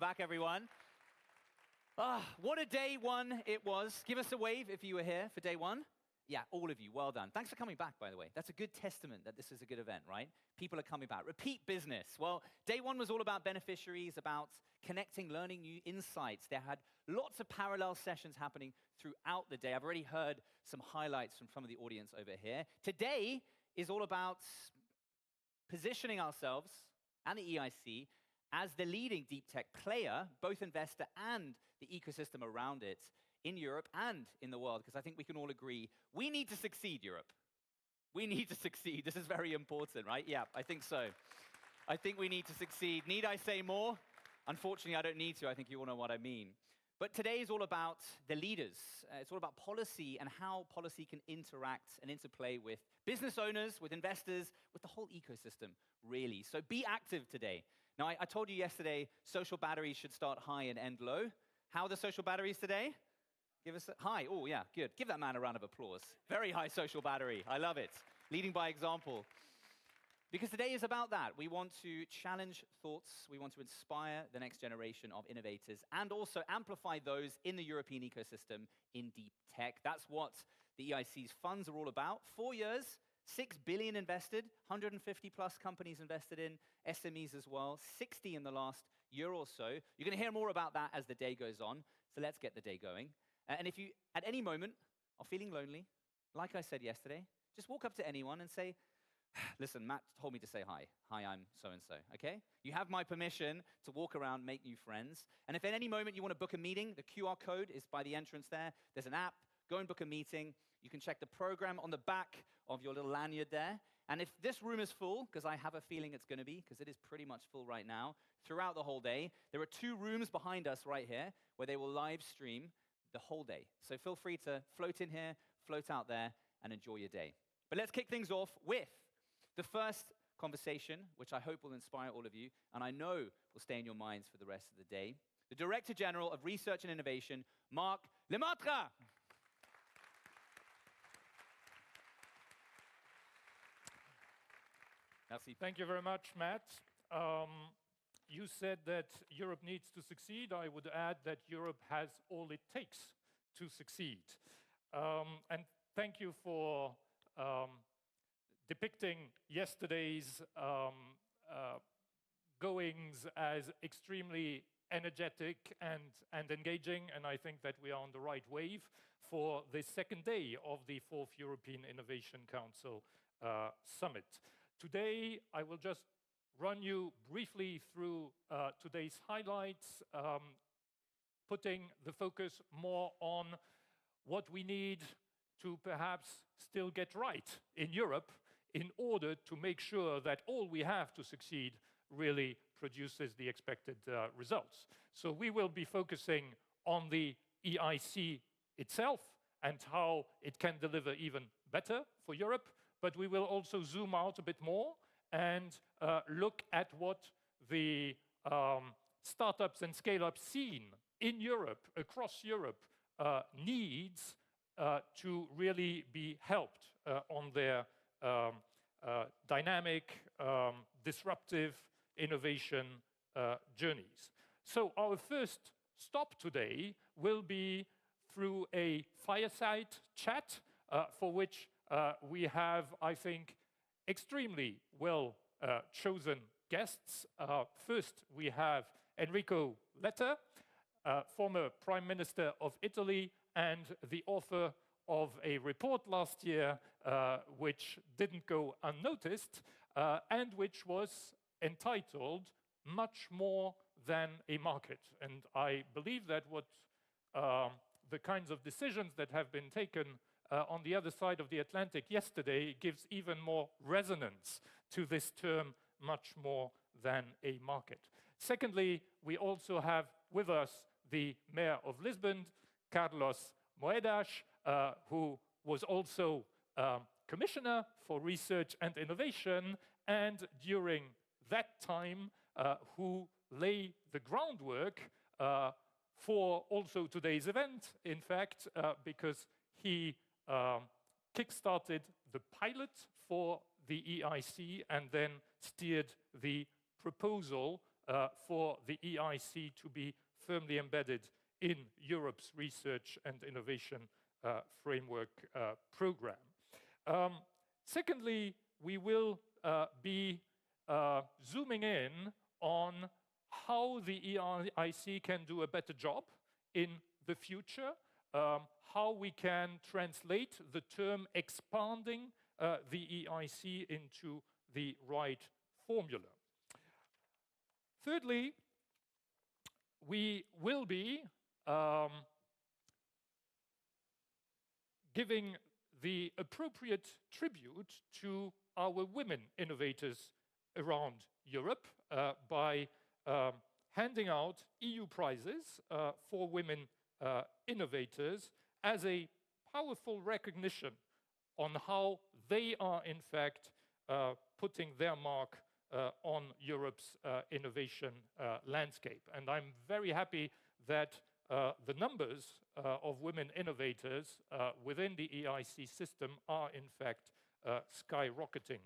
back, everyone. What a day one it was. Give us a wave if you were here for day one. Yeah, all of you, well done. Thanks for coming back, by the way. That's a good testament that this is a good event, right? People are coming back. Repeat business. Well, day one was all about beneficiaries, about connecting, learning new insights. There had lots of parallel sessions happening throughout the day. I've already heard some highlights from some of the audience over here. Today is all about positioning ourselves and the EIC as the leading deep tech player, both investor and the ecosystem around it in Europe and in the world, because I think we can all agree we need to succeed, Europe. We need to succeed. This is very important, right? Yeah, I think so. I think we need to succeed. Need I say more? Unfortunately, I don't need to. I think you all know what I mean. But today is all about the leaders. It's all about policy and how policy can interact and interplay with business owners, with investors, with the whole ecosystem, really. So be active today. Now, I told you yesterday, social batteries should start high and end low. How are the social batteries today? Give us a high. Oh, yeah, good. Give that man a round of applause. Very high social battery. I love it. Leading by example. Because today is about that. We want to challenge thoughts. We want to inspire the next generation of innovators and also amplify those in the European ecosystem in deep tech. That's what the EIC's funds are all about. 4 years, 6 billion invested, 150 plus companies invested in, SMEs as well, 60 in the last year or so. You're going to hear more about that as the day goes on. So let's get the day going. And if you, at any moment, are feeling lonely, like I said yesterday, just walk up to anyone and say, listen, Matt told me to say hi. Hi, I'm so-and-so, okay? You have my permission to walk around, make new friends. And if at any moment you want to book a meeting, the QR code is by the entrance there. There's an app. Go and book a meeting. You can check the program on the back of your little lanyard there. And if this room is full, because I have a feeling it's going to be, because it is pretty much full right now, throughout the whole day, there are 2 rooms behind us right here where they will live stream the whole day. So feel free to float in here, float out there, and enjoy your day. But let's kick things off with the first conversation, which I hope will inspire all of you, and I know will stay in your minds for the rest of the day. The Director General of Research and Innovation, Marc Lemaitre. Merci. Thank you very much, Matt. You said that Europe needs to succeed. I would add that Europe has all it takes to succeed. And thank you for depicting yesterday's goings as extremely energetic and engaging, and I think that we are on the right wave for the second day of the 4th European Innovation Council Summit. Today, I will just run you briefly through today's highlights, putting the focus more on what we need to perhaps still get right in Europe in order to make sure that all we have to succeed really produces the expected results. So we will be focusing on the EIC itself and how it can deliver even better for Europe, but we will also zoom out a bit more and look at what the startups and scale-up scene in Europe, across Europe, needs to really be helped on their dynamic, disruptive innovation journeys. So our first stop today will be through a fireside chat for which we have, I think, extremely well chosen guests. First, we have Enrico Letta, former Prime Minister of Italy and the author of a report last year which didn't go unnoticed and which was entitled Much More Than a Market. And I believe that what the kinds of decisions that have been taken on the other side of the Atlantic yesterday gives even more resonance to this term, much more than a market. Secondly, we also have with us the Mayor of Lisbon, Carlos Moedas, who was also Commissioner for Research and Innovation, and during that time, who lay the groundwork for also today's event, in fact, because he kick-started the pilot for the EIC and then steered the proposal for the EIC to be firmly embedded in Europe's research and innovation framework program. Secondly, we will be zooming in on how the EIC can do a better job in the future, how we can translate the term expanding the EIC into the right formula. Thirdly, we will be giving the appropriate tribute to our women innovators around Europe by handing out EU prizes for women innovators as a powerful recognition on how they are, in fact, putting their mark on Europe's innovation landscape. And I'm very happy that the numbers of women innovators within the EIC system are, in fact, skyrocketing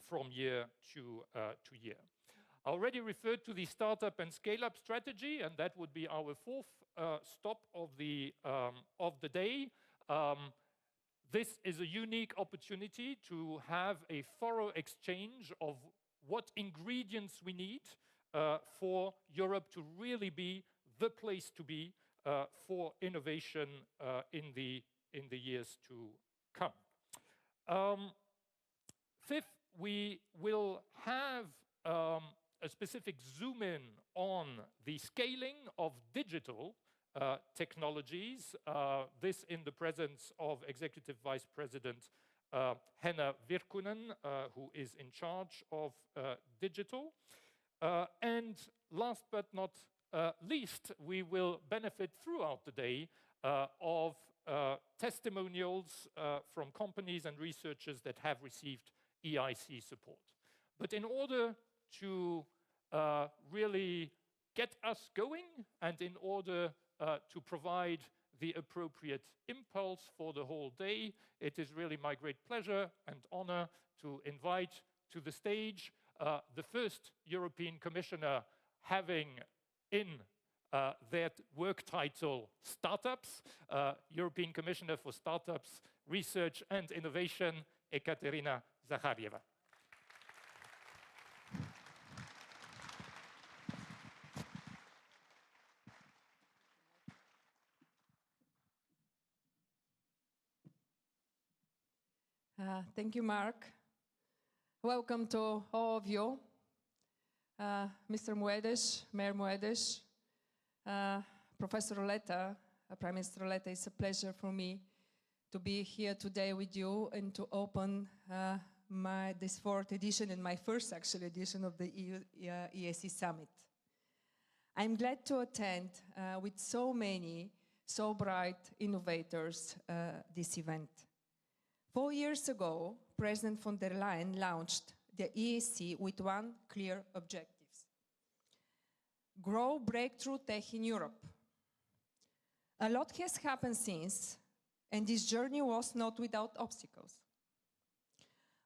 from year to year. I already referred to the startup and scale-up strategy, and that would be our fourth stop of the day. This is a unique opportunity to have a thorough exchange of what ingredients we need for Europe to really be the place to be for innovation in the years to come. Fifth, we will have a specific zoom in on the scaling of digital technologies, this in the presence of Executive Vice President Henna Virkkunen, who is in charge of digital. And last but not least, we will benefit throughout the day of testimonials from companies and researchers that have received EIC support. But in order to really get us going and in order to provide the appropriate impulse for the whole day, it is really my great pleasure and honor to invite to the stage the first European Commissioner having in their work title Startups, European Commissioner for Startups, Research and Innovation, Ekaterina Zaharieva. Thank you, Marc. Welcome to all of you. Mr. Moedas, Mayor Moedas, Professor Roleta, Prime Minister Roleta, it's a pleasure for me to be here today with you and to open this fourth edition and my first actual edition of the EIC Summit. I'm glad to attend with so many, so bright innovators this event. 4 years ago, President von der Leyen launched the EIC with one clear objective: grow breakthrough tech in Europe. A lot has happened since, and this journey was not without obstacles.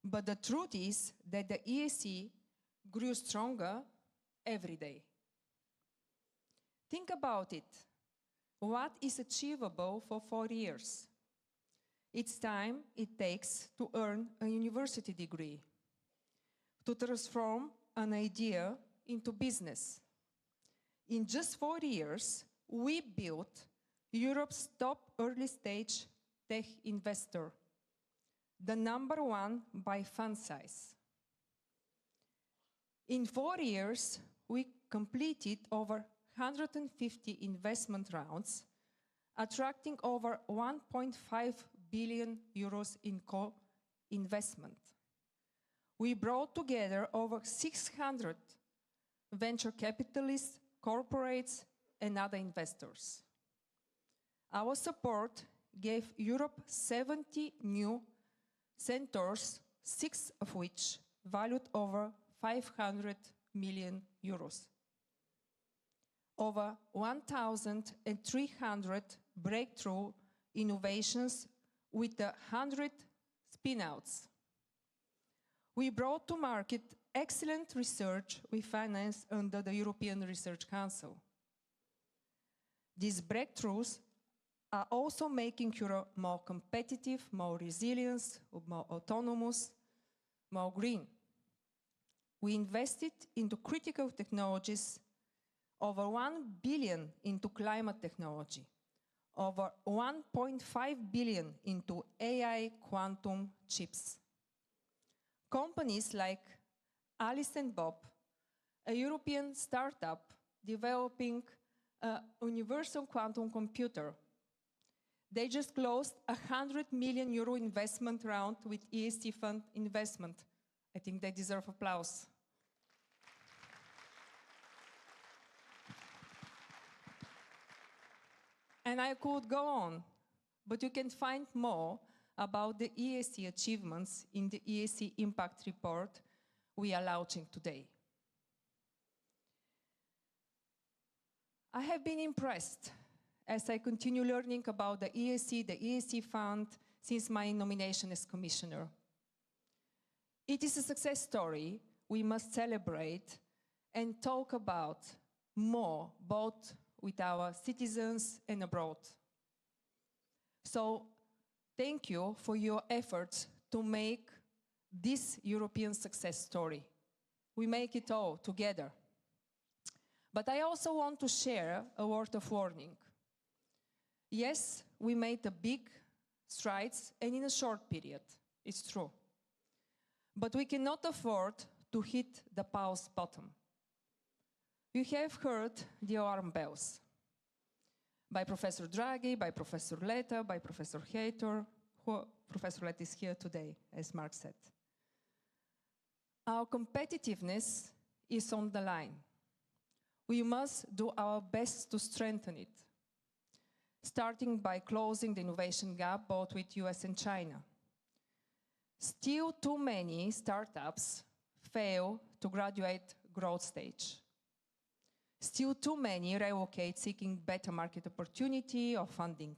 But the truth is that the EIC grew stronger every day. Think about it. What is achievable for 4 years? It's time it takes to earn a university degree, to transform an idea into business. In just 4 years, we built Europe's top early-stage tech investor, the #1 by fund size. In 4 years, we completed over 150 investment rounds, attracting over 1.5 billion euros in co-investment. We brought together over 600 venture capitalists, corporates, and other investors. Our support gave Europe 70 new centers, 6 of which valued over 500 million euros. Over 1,300 breakthrough innovations with 100 spin-outs. We brought to market excellent research we finance under the European Research Council. These breakthroughs are also making Europe more competitive, more resilient, more autonomous, more green. We invested into critical technologies, over 1 billion into climate technology, over 1.5 billion into AI quantum chips. Companies like Alice and Bob, a European startup developing a universal quantum computer, they just closed a 100 million euro investment round with EIC fund investment. I think they deserve applause. And I could go on, but you can find more about the EIC achievements in the EIC Impact Report we are launching today. I have been impressed as I continue learning about the EIC Fund, since my nomination as Commissioner. It is a success story we must celebrate and talk about more, both with our citizens and abroad. So, thank you for your efforts to make this European success story. We make it all together. But I also want to share a word of warning. Yes, we made a big strides, and in a short period, it's true. But we cannot afford to hit the pause button. You have heard the alarm bells by Professor Draghi, by Professor Letta, by Professor Hayter, who Professor Letta is here today, as Marc said. Our competitiveness is on the line. We must do our best to strengthen it, starting by closing the innovation gap both with US and China. Still too many startups fail to graduate growth stage. Still too many relocate seeking better market opportunity or funding.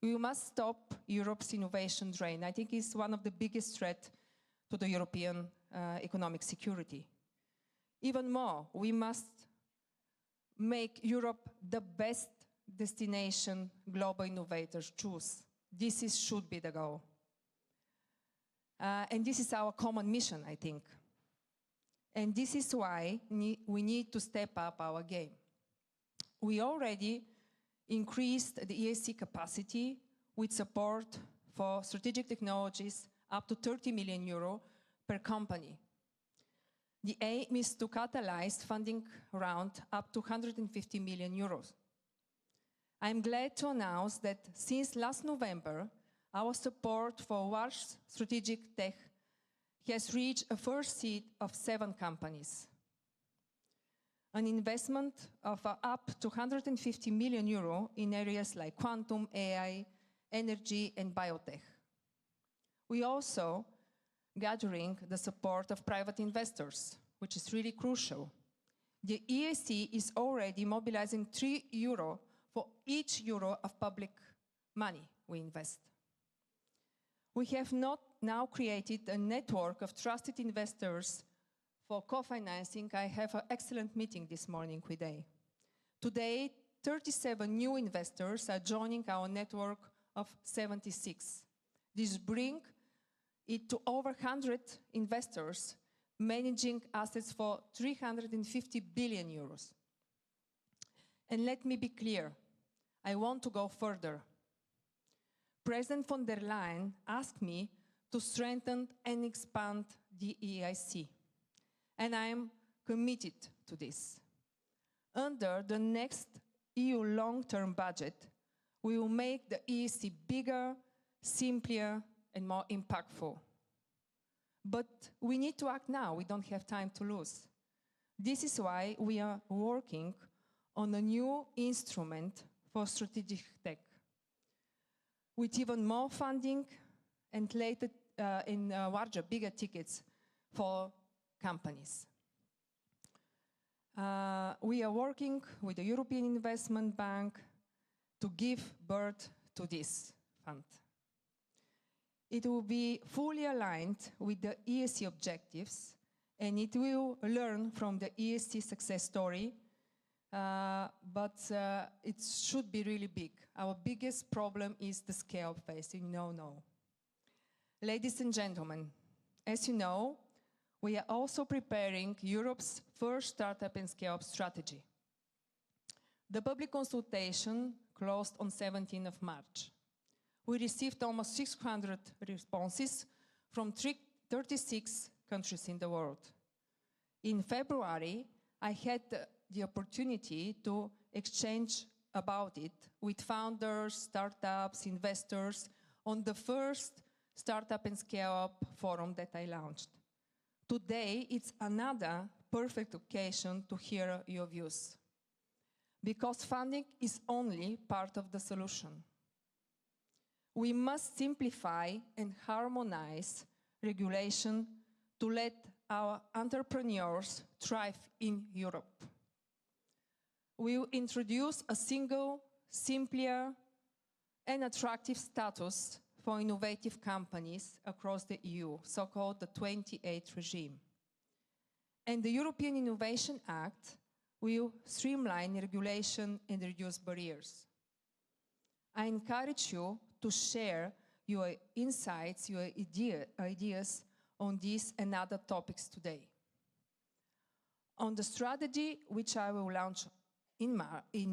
We must stop Europe's innovation drain. I think it's one of the biggest threats to the European economic security. Even more, we must make Europe the best destination global innovators choose. Should be the goal. And this is our common mission, I think. And this is why we need to step up our game. We already increased the EIC capacity with support for strategic technologies up to 30 million euro per company. The aim is to catalyze funding round up to 150 million euros. I'm glad to announce that since last November, our support for large strategic tech has reached a first seed of 7 companies. An investment of up to 150 million euro in areas like quantum, AI, energy, and biotech. We also gathering the support of private investors, which is really crucial. The EIC is already mobilizing €3 for each euro of public money we invest. We have now created a network of trusted investors for co-financing. I have an excellent meeting this morning with them. Today, 37 new investors are joining our network of 76. This brings it to over 100 investors managing assets for 350 billion euros. And let me be clear, I want to go further. President von der Leyen asked me to strengthen and expand the EIC, and I am committed to this. Under the next EU long-term budget, we will make the EIC bigger, simpler, and more impactful. But we need to act now. We don't have time to lose. This is why we are working on a new instrument for strategic tech, with even more funding and later in larger, bigger tickets for companies. We are working with the European Investment Bank to give birth to this fund. It will be fully aligned with the EIC objectives and it will learn from the EIC success story, but it should be really big. Our biggest problem is the scale phase, you know. Ladies and gentlemen, as you know, we are also preparing Europe's first startup and scale-up strategy. The public consultation closed on 17th of March. We received almost 600 responses from 36 countries in the world. In February, I had the opportunity to exchange about it with founders, startups, investors on the first Startup and Scale-Up forum that I launched. Today, it's another perfect occasion to hear your views, because funding is only part of the solution. We must simplify and harmonize regulation to let our entrepreneurs thrive in Europe. We will introduce a single, simpler, and attractive status for innovative companies across the EU, so-called the 28 regime. And the European Innovation Act will streamline regulation and reduce barriers. I encourage you to share your insights, your ideas on these and other topics today. On the strategy, which I will launch in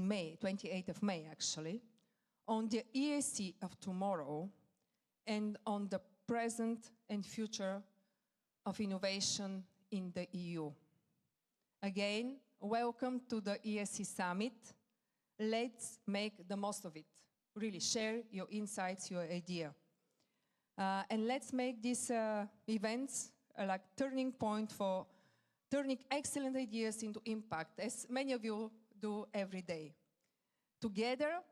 May, 28th of May actually, on the EIC of tomorrow, and on the present and future of innovation in the EU. Again, welcome to the EIC Summit. Let's make the most of it. Really share your insights, your idea. And let's make these events like turning point for turning excellent ideas into impact, as many of you do every day. Together,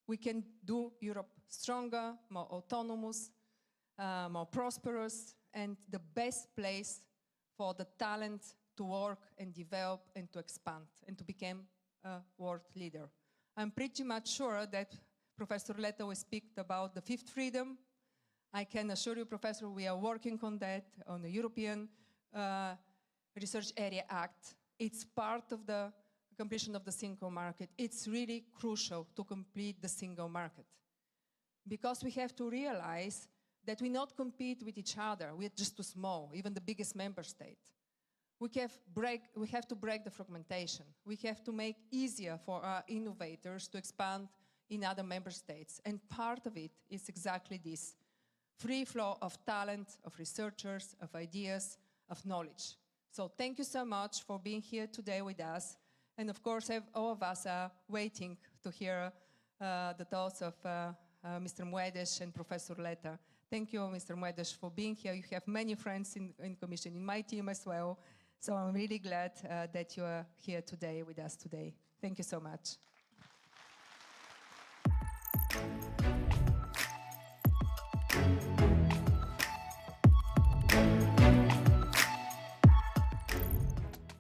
we can do Europe stronger, more autonomous, more prosperous, and the best place for the talent to work and develop and to expand and to become a world leader. I'm pretty much sure that Professor Letta will speak about the fifth freedom. I can assure you, Professor, we are working on that, on the European Research Area Act. It's part of the completion of the single market. It's really crucial to complete the single market, because we have to realize that we not compete with each other. We're just too small, even the biggest member state. We have to break the fragmentation. We have to make easier for our innovators to expand in other member states. And part of it is exactly this: free flow of talent, of researchers, of ideas, of knowledge. So thank you so much for being here today with us. And of course, all of us are waiting to hear the thoughts of Mr. Moedas and Professor Letta. Thank you, Mr. Moedas, for being here. You have many friends in Commission, in my team as well. So I'm really glad that you are here today with us today. Thank you so much.